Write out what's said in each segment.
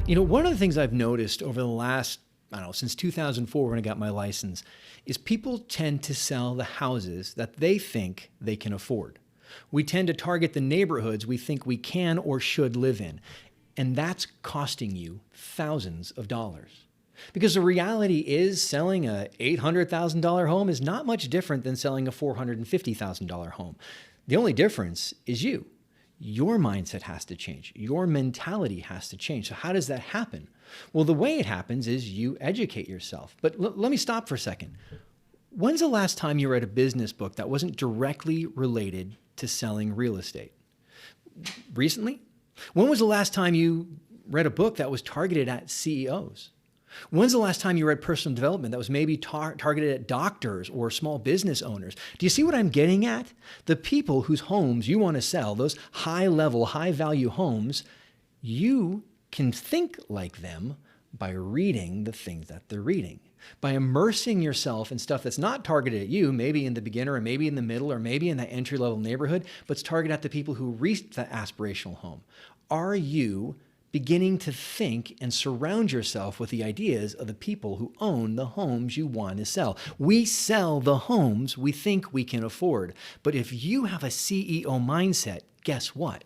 One of the things I've noticed over the last, I don't know, since 2004 when I got my license, is people tend to sell the houses that they think they can afford. We tend to target the neighborhoods we think we can or should live in. And that's costing you thousands of dollars. Because the reality is selling a $800,000 home is not much different than selling a $450,000 home. The only difference is you. Your mindset has to change. Your mentality has to change. So how does that happen? Well, the way it happens is you educate yourself. But let me stop for a second. When's the last time you read a business book that wasn't directly related to selling real estate? Recently? When was the last time you read a book that was targeted at CEOs? When's the last time you read personal development that was maybe targeted at doctors or small business owners? Do you see what I'm getting at? The people whose homes you want to sell, those high-level, high-value homes, you can think like them by reading the things that they're reading, by immersing yourself in stuff that's not targeted at you, maybe in the beginner or maybe in the middle or maybe in that entry-level neighborhood, but it's targeted at the people who reach that aspirational home. Are you beginning to think and surround yourself with the ideas of the people who own the homes you want to sell? We sell the homes we think we can afford. But if you have a CEO mindset, guess what?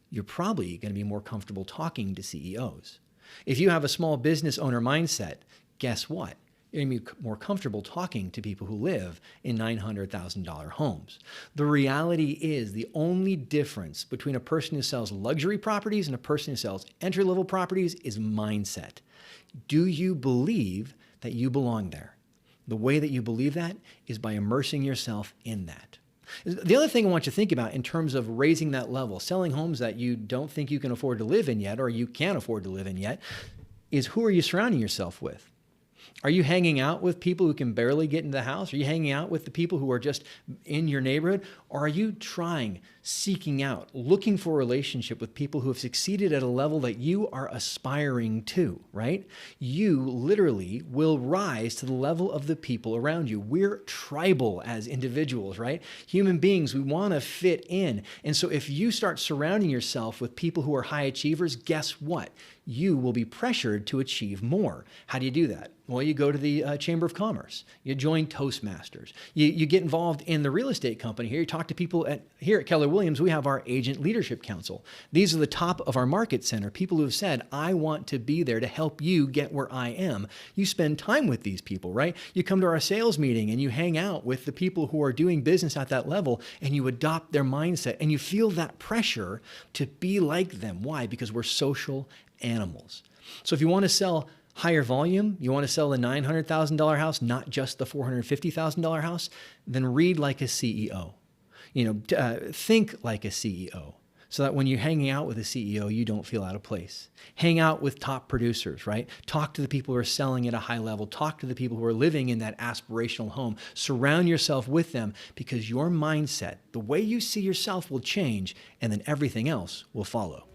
You're probably going to be more comfortable talking to CEOs. If you have a small business owner mindset, guess what? You're going to be more comfortable talking to people who live in $900,000 homes. The reality is the only difference between a person who sells luxury properties and a person who sells entry-level properties is mindset. Do you believe that you belong there? The way that you believe that is by immersing yourself in that. The other thing I want you to think about in terms of raising that level, selling homes that you don't think you can afford to live in yet or you can't afford to live in yet, is who are you surrounding yourself with? Are you hanging out with people who can barely get into the house? Are you hanging out with the people who are just in your neighborhood? Or are you seeking out, looking for a relationship with people who have succeeded at a level that you are aspiring to, right? You literally will rise to the level of the people around you. We're tribal as individuals, right? Human beings, we want to fit in. And so if you start surrounding yourself with people who are high achievers, guess what? You will be pressured to achieve more. How do you do that? Well, you go to the Chamber of Commerce. You join Toastmasters. You get involved in the real estate company. Here you talk to people here at Keller Williams. We have our Agent Leadership Council. These are the top of our market center, people who have said, I want to be there to help you get where I am. You spend time with these people, right? You come to our sales meeting and you hang out with the people who are doing business at that level and you adopt their mindset and you feel that pressure to be like them. Why? Because we're social animals. So if you want to sell higher volume, you want to sell the $900,000 house, not just the $450,000 house, then read like a CEO. Think like a CEO so that when you're hanging out with a CEO, you don't feel out of place. Hang out with top producers, right? Talk to the people who are selling at a high level. Talk to the people who are living in that aspirational home. Surround yourself with them because your mindset, the way you see yourself will change and then everything else will follow.